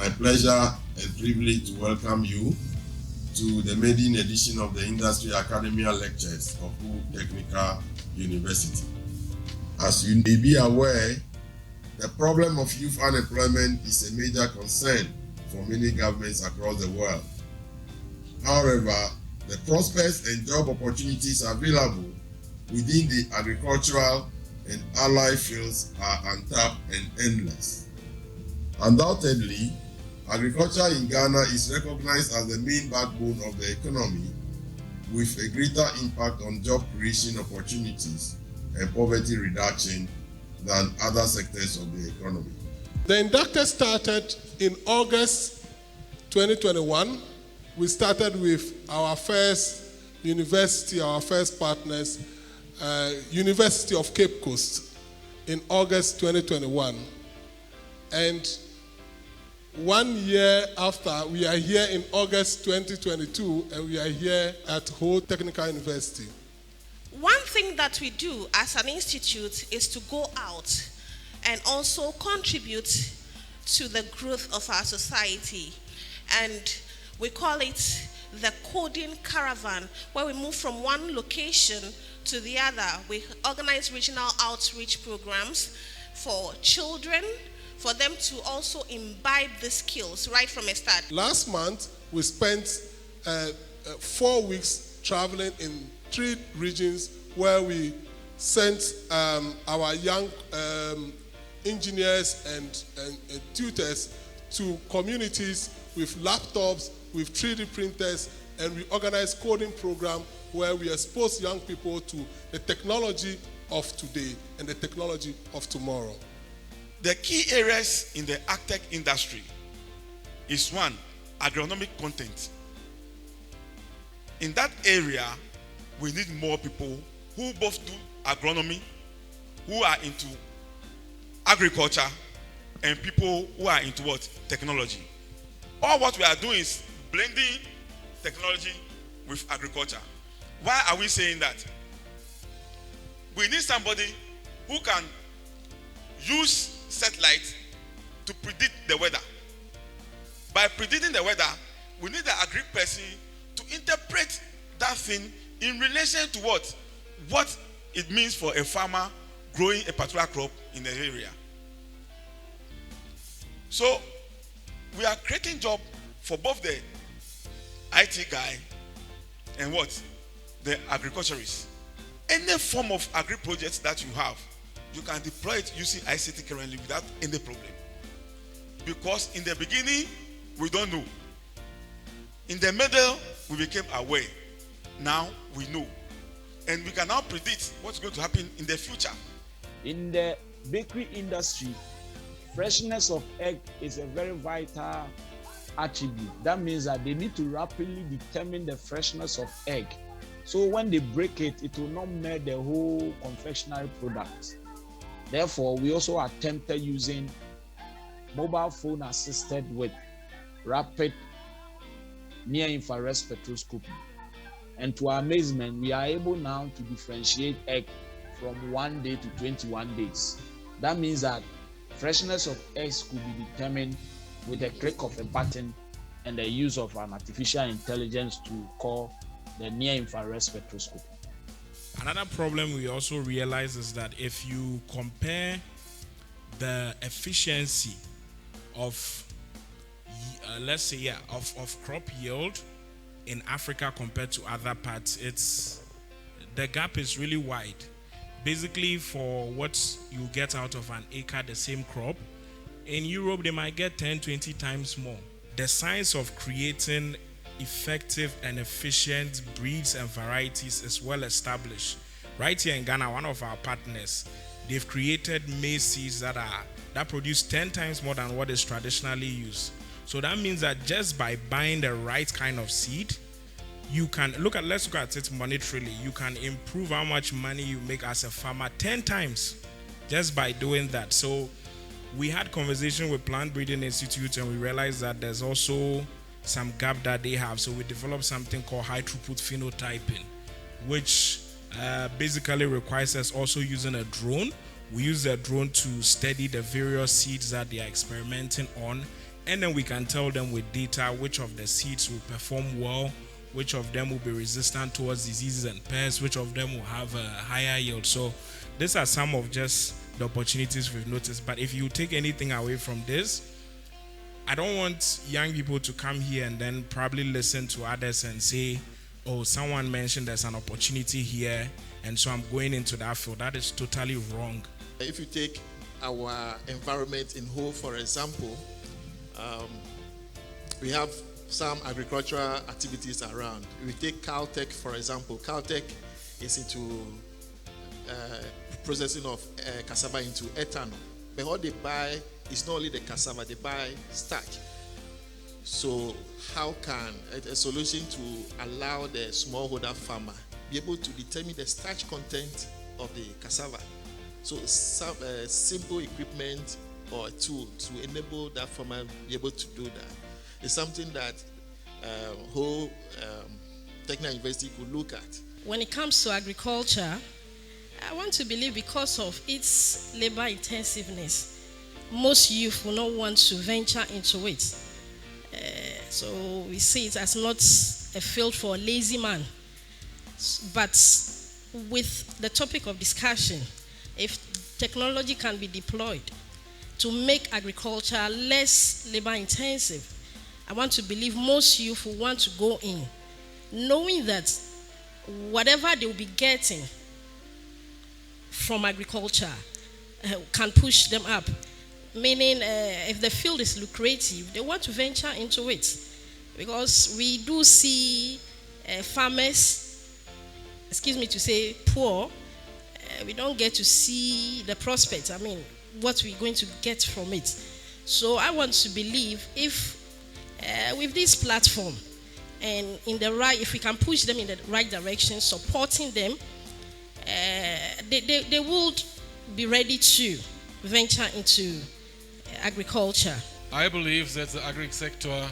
my pleasure and privilege to welcome you to the maiden edition of the Industry Academia Lectures of Hook Technical University. As you may be aware, the problem of youth unemployment is a major concern for many governments across the world. However, the prospects and job opportunities available within the agricultural and allied fields are untapped and endless. Undoubtedly, agriculture in Ghana is recognized as the main backbone of the economy, with a greater impact on job creation opportunities and poverty reduction than other sectors of the economy. The INDAC-TED started in August 2021. We started with our first university, our first partners, University of Cape Coast, in August 2021. And 1 year after, we are here in August 2022, and we are here at Hook Technical University. One thing that we do as an institute is to go out and also contribute to the growth of our society. And we call it the coding caravan, where we move from one location to the other. We organize regional outreach programs for children, for them to also imbibe the skills right from a start. Last month, we spent 4 weeks traveling in 3 regions where we sent our young engineers and tutors to communities with laptops, with 3D printers, and we organized coding program where we expose young people to the technology of today and the technology of tomorrow. The key areas in the Agritech industry is 1, agronomic content. In that area, we need more people who both do agronomy, who are into agriculture, and people who are into what? Technology. All what we are doing is blending technology with agriculture. Why are we saying that? We need somebody who can use satellite to predict the weather. By predicting the weather, we need the agri person to interpret that thing in relation to what it means for a farmer growing a particular crop in the area. So we are creating job for both the IT guy and the agriculturist. Any form of agri projects that you have, you can deploy it using ICT currently without any problem. Because in the beginning, we don't know. In the middle, we became aware. Now we know. And we can now predict what's going to happen in the future. In the bakery industry, freshness of egg is a very vital attribute. That means that they need to rapidly determine the freshness of egg. So when they break it, it will not melt the whole confectionery product. Therefore, we also attempted using mobile phone assisted with rapid near-infrared spectroscopy. And to our amazement, we are able now to differentiate egg from 1 day to 21 days. That means that freshness of eggs could be determined with a click of a button and the use of an artificial intelligence to call the near-infrared spectroscopy. Another problem we also realize is that if you compare the efficiency of, of crop yield in Africa compared to other parts, the gap is really wide. Basically, for what you get out of an acre, the same crop, in Europe, they might get 10, 20 times more. The science of creating effective and efficient breeds and varieties is well established. Right here in Ghana, one of our partners, they've created maize seeds that produce 10 times more than what is traditionally used. So that means that just by buying the right kind of seed, you can let's look at it monetarily. You can improve how much money you make as a farmer 10 times just by doing that. So we had conversation with Plant Breeding Institute, and we realized that there's also some gap that they have. So we developed something called high throughput phenotyping, which basically requires us also using a drone. We use a drone to study the various seeds that they are experimenting on And then we can tell them with data which of the seeds will perform well, which of them will be resistant towards diseases and pests, which of them will have a higher yield. So these are some of just the opportunities we've noticed. But if you take anything away from this, I don't want young people to come here and then probably listen to others and say, oh, someone mentioned there's an opportunity here, and so I'm going into that field. That is totally wrong. If you take our environment in whole, for example, we have some agricultural activities around. We take Caltech, for example. Caltech is into processing of cassava into ethanol. But what they buy is not only the cassava, they buy starch. So how can a solution to allow the smallholder farmer be able to determine the starch content of the cassava? So some simple equipment or a tool to enable that farmer be able to do that is something that whole technical university could look at. When it comes to agriculture, I want to believe because of its labor intensiveness, most youth will not want to venture into it. So we see it as not a field for a lazy man. But with the topic of discussion, if technology can be deployed to make agriculture less labor intensive, I want to believe most youth will want to go in, knowing that whatever they will be getting from agriculture can push them up. Meaning, if the field is lucrative, they want to venture into it. Because we do see farmers, excuse me to say, poor. We don't get to see the prospects. I mean, what we're going to get from it. So I want to believe if with this platform and if we can push them in the right direction, supporting them, they would be ready to venture into agriculture. I believe that the agri sector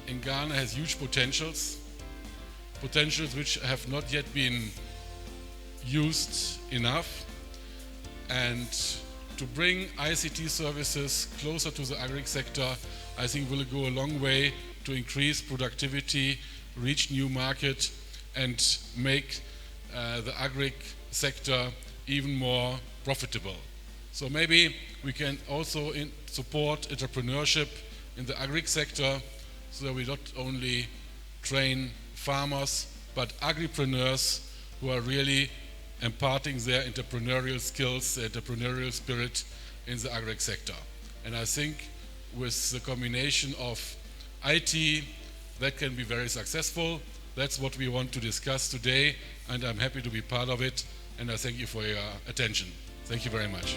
in Ghana has huge potentials which have not yet been used enough, and to bring ICT services closer to the agri sector, I think will go a long way to increase productivity, reach new market, and make the agri sector even more profitable. So maybe we can also support entrepreneurship in the agri sector, so that we not only train farmers, but agripreneurs who are really imparting their entrepreneurial skills, their entrepreneurial spirit in the agri sector. And I think with the combination of IT, that can be very successful. That's what we want to discuss today, and I'm happy to be part of it, and I thank you for your attention. Thank you very much.